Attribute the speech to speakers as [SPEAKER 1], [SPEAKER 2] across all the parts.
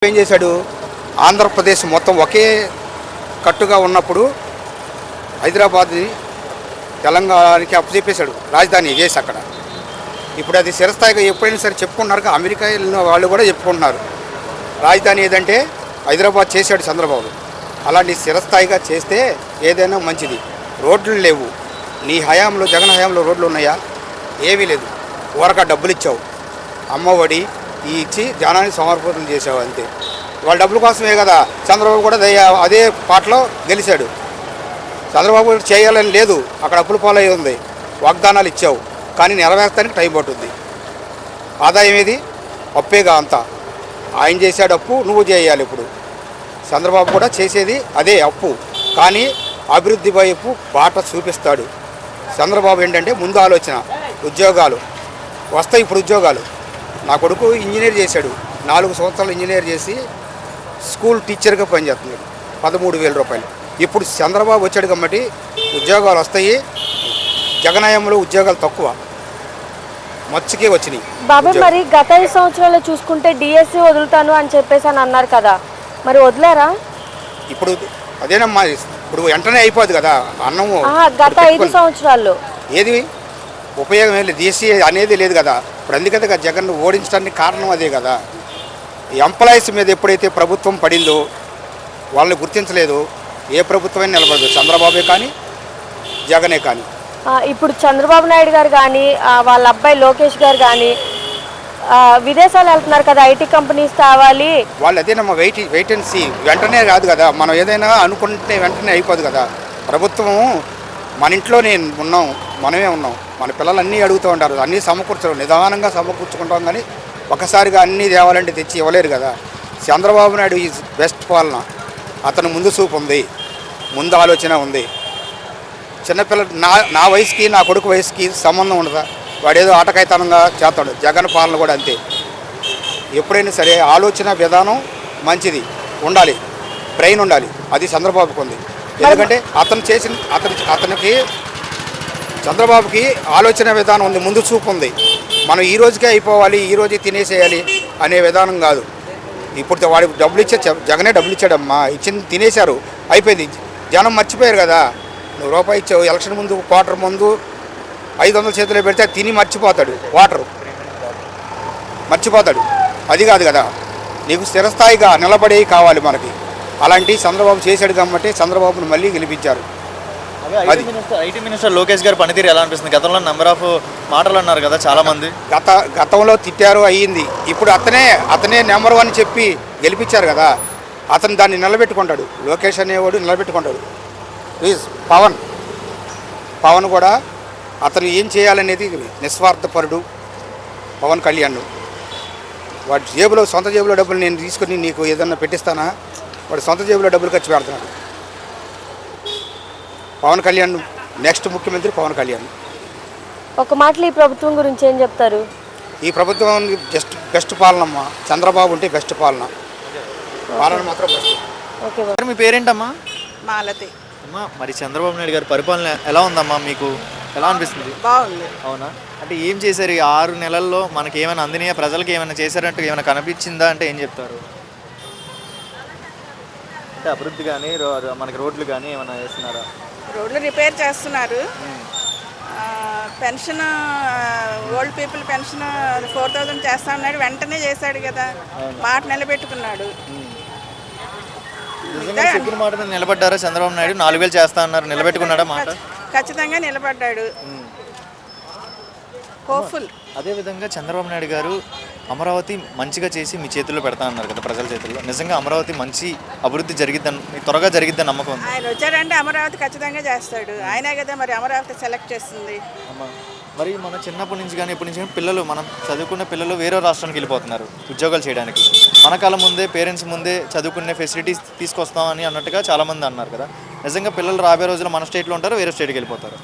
[SPEAKER 1] ఏం చేశాడు? ఆంధ్రప్రదేశ్ మొత్తం ఒకే కట్టుగా ఉన్నప్పుడు హైదరాబాద్ని తెలంగాణకి అప్పచెప్పేశాడు, రాజధాని చేసి అక్కడ. ఇప్పుడు అది చిరస్థాయిగా ఎప్పుడైనా సరే చెప్పుకుంటున్నారు, అమెరికా వెళ్ళిన వాళ్ళు కూడా చెప్పుకుంటున్నారు. రాజధాని ఏదంటే హైదరాబాద్ చేశాడు చంద్రబాబు. అలాంటి చిరస్థాయిగా చేస్తే ఏదైనా మంచిది. రోడ్లు లేవు. నీ హయాంలో, జగన్ హయాంలో రోడ్లు ఉన్నాయా? ఏమీ లేదు. ఊరక డబ్బులు ఇచ్చావు, అమ్మఒడి ఇచ్చి జనానికి సమర్పణలు చేసావు అంతే. వాళ్ళ డబ్బుల కోసమే కదా చంద్రబాబు కూడా అదే పాటలో గెలిచాడు. చంద్రబాబు చేయాలని లేదు, అక్కడ అప్పుల పాలై ఉంది. వాగ్దానాలు ఇచ్చావు కానీ నెరవేర్చడానికి టైం పట్టుద్ది. ఆదాయం ఏది? అప్పేగా అంతా. ఆయన చేశాడు అప్పు, నువ్వు చేయాలి. ఇప్పుడు చంద్రబాబు కూడా చేసేది అదే అప్పు, కానీ అభివృద్ధి వైపు బాట చూపిస్తాడు. చంద్రబాబు ఏంటంటే ముందు ఆలోచన, ఉద్యోగాలు వస్తాయి. ఇప్పుడు ఉద్యోగాలు, నా కొడుకు ఇంజనీర్ చేశాడు, 4 సంవత్సరాలు ఇంజనీర్ చేసి స్కూల్ టీచర్గా పనిచేస్తున్నాడు, 13,000 రూపాయలు. ఇప్పుడు చంద్రబాబు వచ్చాడు కాబట్టి ఉద్యోగాలు వస్తాయి. జగనాయంలో ఉద్యోగాలు తక్కువ, మచ్చుకే వచ్చినాయి.
[SPEAKER 2] బాబు మరి గత 5 సంవత్సరాలు చూసుకుంటే డిఎస్సి వదులుతాను అని చెప్పేసి అని అన్నారు కదా, మరి వదిలేరా?
[SPEAKER 1] ఇప్పుడు అదేనమ్మా, ఇప్పుడు వెంటనే అయిపోదు కదా అన్నము.
[SPEAKER 2] గత 5 సంవత్సరాల్లో
[SPEAKER 1] ఏది ఉపయోగం ఏం లేదు, డిఎస్సి అనేది లేదు కదా. ఇప్పుడు అందుకే కదా జగన్ ఓడించడానికి కారణం అదే కదా. ఎంప్లాయీస్ మీద ఎప్పుడైతే ప్రభుత్వం పడిందో వాళ్ళని గుర్తించలేదు. ఏ ప్రభుత్వమైనా నిలబడదు, చంద్రబాబే కానీ జగనే కానీ.
[SPEAKER 2] ఇప్పుడు చంద్రబాబు నాయుడు గారు కానీ వాళ్ళ అబ్బాయి లోకేష్ గారు కానీ విదేశాలు వెళ్తున్నారు కదా, ఐటీ కంపెనీస్ కావాలి.
[SPEAKER 1] వాళ్ళు అదేనమ్మా, వెయిట్ అండ్ సీ. వెంటనే కాదు కదా, మనం ఏదైనా అనుకుంటే వెంటనే అయిపోదు కదా. ప్రభుత్వం మన ఇంట్లోనే ఉన్నాం, మనమే ఉన్నాం, మన పిల్లలు అన్నీ అడుగుతూ ఉంటారు, అన్నీ సమకూర్చడం, నిదానంగా సమకూర్చుకుంటాం. కానీ ఒకసారిగా అన్నీ తేవాలంటే తెచ్చి ఇవ్వలేరు కదా. చంద్రబాబు నాయుడు ఈజ్ బెస్ట్ పాలన. అతను ముందు చూపు ఉంది, ముందు ఆలోచన ఉంది. చిన్నపిల్ల నా వయసుకి నా కొడుకు వయసుకి సంబంధం ఉండదా? వాడేదో ఆటకాయితనంగా చేస్తాడు. జగన్ పాలన కూడా అంతే. ఎప్పుడైనా సరే ఆలోచన విధానం మంచిది ఉండాలి, బ్రెయిన్ ఉండాలి. అది చంద్రబాబుకు ఉంది. ఎందుకంటే అతను చేసిన అతనికి చంద్రబాబుకి ఆలోచన విధానం ఉంది, ముందు చూపు ఉంది. మనం ఈ రోజుకే అయిపోవాలి, ఈ రోజే తినేసేయాలి అనే విధానం కాదు. ఇప్పుడు వాడికి డబ్బులు ఇచ్చే జగనే డబ్బులు ఇచ్చాడమ్మా, ఇచ్చింది తినేశారు, అయిపోయింది. జనం మర్చిపోయారు కదా. నువ్వు రూపాయి ఇచ్చావు, ఎలక్షన్ ముందు క్వార్టర్ ముందు 500 చేతిలో పెడితే తిని మర్చిపోతాడు, వాటరు మర్చిపోతాడు. అది కాదు కదా, నీకు స్థిరస్థాయిగా నిలబడేవి కావాలి మనకి. అలాంటి చంద్రబాబు చేశాడు కాబట్టి చంద్రబాబును మళ్ళీ గెలిపించారు.
[SPEAKER 3] ఐటీ మినిస్టర్ లోకేష్ గారు పనితీరు ఎలా అనిపిస్తుంది? గతంలో నెంబర్ ఆఫ్ మాటలు అన్నారు కదా చాలా మంది.
[SPEAKER 1] గతంలో తిట్టారు, అయ్యింది. ఇప్పుడు అతనే నెంబర్ 1 చెప్పి గెలిపించారు కదా. అతను దాన్ని నిలబెట్టుకుంటాడు. లోకేష్ అనేవాడు నిలబెట్టుకుంటాడు. ప్లీజ్ పవన్ కూడా అతను ఏం చేయాలనేది నిస్వార్థపరుడు. పవన్ కళ్యాణ్ వాడి జేబులో, సొంత జేబులో డబ్బులు నేను తీసుకుని నీకు ఏదన్నా పెట్టిస్తానా? వాడు సొంత జేబులో డబ్బులు ఖర్చు పెడుతున్నాడు. పవన్ కళ్యాణ్ నెక్స్ట్ ముఖ్యమంత్రి పవన్ కళ్యాణ్.
[SPEAKER 2] ఒక మాటలు ఈ ప్రభుత్వం గురించి ఏం చెప్తారు?
[SPEAKER 1] ఈ ప్రభుత్వం బెస్ట్ పాలనమ్మా. చంద్రబాబు ఉంటే బెస్ట్ పాలన మాత్రం బెస్ట్.
[SPEAKER 2] ఓకే.
[SPEAKER 3] మీ పేరేంటమ్మా?
[SPEAKER 4] మాలతి.
[SPEAKER 3] అమ్మా, మరి చంద్రబాబు నాయుడు గారి పరిపాలన ఎలా ఉందమ్మా, మీకు ఎలా అనిపిస్తుంది?
[SPEAKER 4] బాగుంది.
[SPEAKER 3] అవునా? అంటే ఏం చేశారు ఈ 6 నెలల్లో? మనకి ఏమైనా అందినాయా? ప్రజలకు ఏమైనా చేశారంటే ఏమైనా కనిపించిందా అంటే ఏం చెప్తారు? అంటే అభివృద్ధి కానీ మనకి రోడ్లు కానీ ఏమైనా వేస్తున్నారా?
[SPEAKER 4] రోడ్లు రిపేర్ చేస్తున్నారు. పెన్షన్, ఓల్డ్ పీపుల్ పెన్షన్ 4,000 చేస్తా అన్నాడు, వెంటనే చేశాడు కదా, మాట నిలబెట్టుకున్నాడు.
[SPEAKER 3] చెప్పిన మాట మీద నిలబడ్డారా చంద్రబాబు నాయుడు? 4,000 చేస్తా అన్నారు, నిలబెట్టుకున్నాడా మాట?
[SPEAKER 4] ఖచ్చితంగా నిలబడ్డాడు. హోప్ఫుల్.
[SPEAKER 3] అదేవిధంగా చంద్రబాబు నాయుడు గారు అమరావతి మంచిగా చేసి మీ చేతుల్లో పెడతా అన్నారు కదా, ప్రజల చేతుల్లో. నిజంగా అమరావతి మంచి అభివృద్ధి జరిగిద్దని, త్వరగా జరిగిద్దని నమ్మకం ఉంది?
[SPEAKER 4] ఆయన వచ్చాడంటే అమరావతి ఖచ్చితంగా చేస్తాడు. ఆయనే కదా మరి అమరావతి సెలెక్ట్ చేస్తుంది.
[SPEAKER 3] మరి మన చిన్నప్పటి నుంచి కానీ ఇప్పటి నుంచి కానీ పిల్లలు, మనం చదువుకున్న పిల్లలు వేరే రాష్ట్రానికి వెళ్ళిపోతున్నారు ఉద్యోగాలు చేయడానికి. మన కాలం ముందే పేరెంట్స్ ముందే చదువుకునే ఫెసిలిటీస్ తీసుకొస్తామని అన్నట్టుగా చాలామంది అన్నారు కదా. నిజంగా పిల్లలు రాబోయే రోజుల్లో మన స్టేట్లో ఉంటారు, వేరే స్టేట్కి వెళ్ళిపోతారు.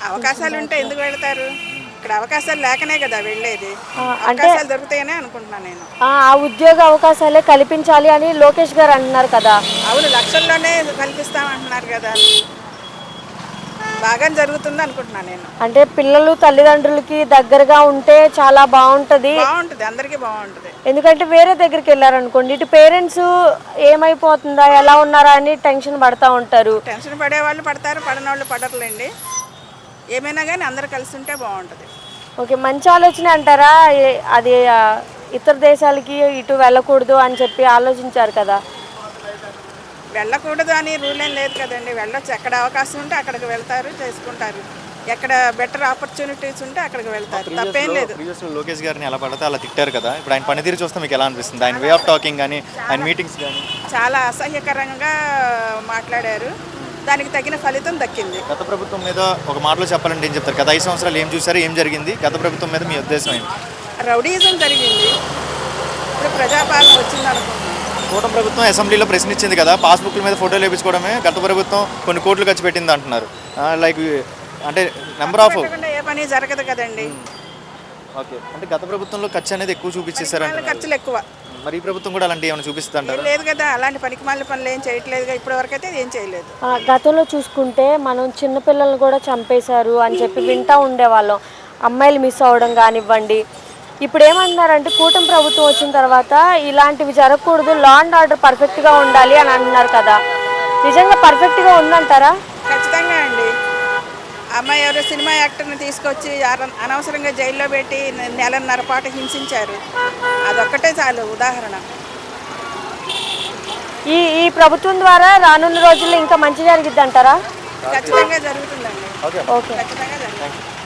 [SPEAKER 4] అవకాశాలు ఉంటే ఎందుకు వెళ్తారు? ఇక్కడ అవకాశాలు లేకనే కదా వెళ్ళేది. అవకాశాలు దొరుకుతాయనే అనుకుంటున్నాను నేను.
[SPEAKER 2] ఆ ఉద్యోగ అవకాశాలే కల్పించాలి అని లోకేష్ గారు అంటున్నారు కదా.
[SPEAKER 4] అవును, లక్షల్లోనే కల్పిస్తామంటున్నారు కదా. బాగా జరుగుతుంది అనుకుంటున్నాను నేను.
[SPEAKER 2] అంటే పిల్లలు తల్లిదండ్రులకి దగ్గరగా ఉంటే చాలా బాగుంటుంది,
[SPEAKER 4] బాగుంటుంది, అందరికీ బాగుంటుంది.
[SPEAKER 2] ఎందుకంటే వేరే దగ్గరికి వెళ్ళారనుకోండి, ఇటు పేరెంట్స్ ఏమైపోతుందా ఎలా ఉన్నారా అని టెన్షన్ పడతా ఉంటారు.
[SPEAKER 4] టెన్షన్ పడే వాళ్ళు పడతారు, పడని వాళ్ళు పడర్లేండి. ఏమైనా కానీ అందరు కలిసి ఉంటే బాగుంటుంది.
[SPEAKER 2] ఓకే, మంచి ఆలోచన అంటారా? అది ఇతర దేశాలకి ఇటు వెళ్ళకూడదు అని చెప్పి ఆలోచించారు కదా.
[SPEAKER 4] వెళ్ళకూడదు అని రూల్ ఏం లేదు కదండి, వెళ్ళొచ్చు. ఎక్కడ అవకాశం ఉంటే అక్కడికి వెళ్తారు, చేసుకుంటారు. ఎక్కడ బెటర్ ఆపర్చునిటీస్ ఉంటే అక్కడికి వెళ్తారు, తప్పేం లేదు.
[SPEAKER 3] ప్రీవియస్లో లోకేష్ గారిని ఎలా పడితే అలా తిట్టారు కదా, ఇప్పుడు ఆయన పనితీరు చూస్తే మీకు ఎలా అనిపిస్తుంది? ఆయన వే ఆఫ్ టాకింగ్ కానీ ఆయన మీటింగ్స్ కానీ
[SPEAKER 4] చాలా అసహ్యకరంగా మాట్లాడారు, దానికి తగిన ఫలితం దక్కింది.
[SPEAKER 3] గత ప్రభుత్వం మీద ఒక మాటలో చెప్పాలంటే ఏం చెప్తారు? గత 5 సంవత్సరాలు ఏం చూసారు, ఏం జరిగింది? గత ప్రభుత్వం మీద మీ ఉద్దేశం ఏంటి?
[SPEAKER 4] రౌడీజం జరిగింది, ఇప్పుడు ప్రజాపాలన వచ్చింది అనుకుంటున్నాను.
[SPEAKER 3] కూటమి ప్రభుత్వం అసెంబ్లీలో ప్రశ్నించింది కదా, పాస్బుక్ల మీద ఫోటోలు వేయించుకోవడమే గత ప్రభుత్వం కొన్ని కోట్లు ఖర్చు పెట్టింది అంటున్నారు. లైక్ అంటే నెంబర్ ఆఫ్
[SPEAKER 4] ఏ పని జరగదు కదండి.
[SPEAKER 3] ఓకే, అంటే గత ప్రభుత్వంలో ఖర్చు అనేది ఎక్కువ చూపించేశారు,
[SPEAKER 4] ఖర్చులు ఎక్కువ.
[SPEAKER 3] మరి ఈ ప్రభుత్వం కూడా అలాంటి ఏమైనా చూపిస్తుంటారు?
[SPEAKER 4] లేదు కదా, అలాంటి పనికిమాలిన పనులు ఏం చేయట్లేదుగా, ఇప్పటి వరకు అయితే ఏం చేయలేదు.
[SPEAKER 2] గతంలో చూసుకుంటే మనం చిన్నపిల్లలు కూడా చంపేశారు అని చెప్పి వింటూ ఉండేవాళ్ళం, అమ్మాయిలు మిస్ అవ్వడం కానివ్వండి. ఇప్పుడు ఏమన్నారంటే కూటమి ప్రభుత్వం వచ్చిన తర్వాత ఇలాంటివి జరగకూడదు, లా అండ్ ఆర్డర్ పర్ఫెక్ట్గా ఉండాలి అని అంటున్నారు కదా. నిజంగా పర్ఫెక్ట్గా ఉందంటారా?
[SPEAKER 4] ఖచ్చితంగా అండి. అమ్మాయి ఎవరో సినిమా యాక్టర్ని తీసుకొచ్చి అనవసరంగా జైల్లో పెట్టి నెలన్నర పాటు హింసించారు, అదొక్కటే చాలు ఉదాహరణ.
[SPEAKER 2] ఈ ప్రభుత్వం ద్వారా రానున్న రోజుల్లో ఇంకా మంచి జరిగిద్ది అంటారా?
[SPEAKER 4] ఖచ్చితంగా జరుగుతుందండి.
[SPEAKER 2] ఓకే.
[SPEAKER 4] ఖచ్చితంగా జరుగుతుంది.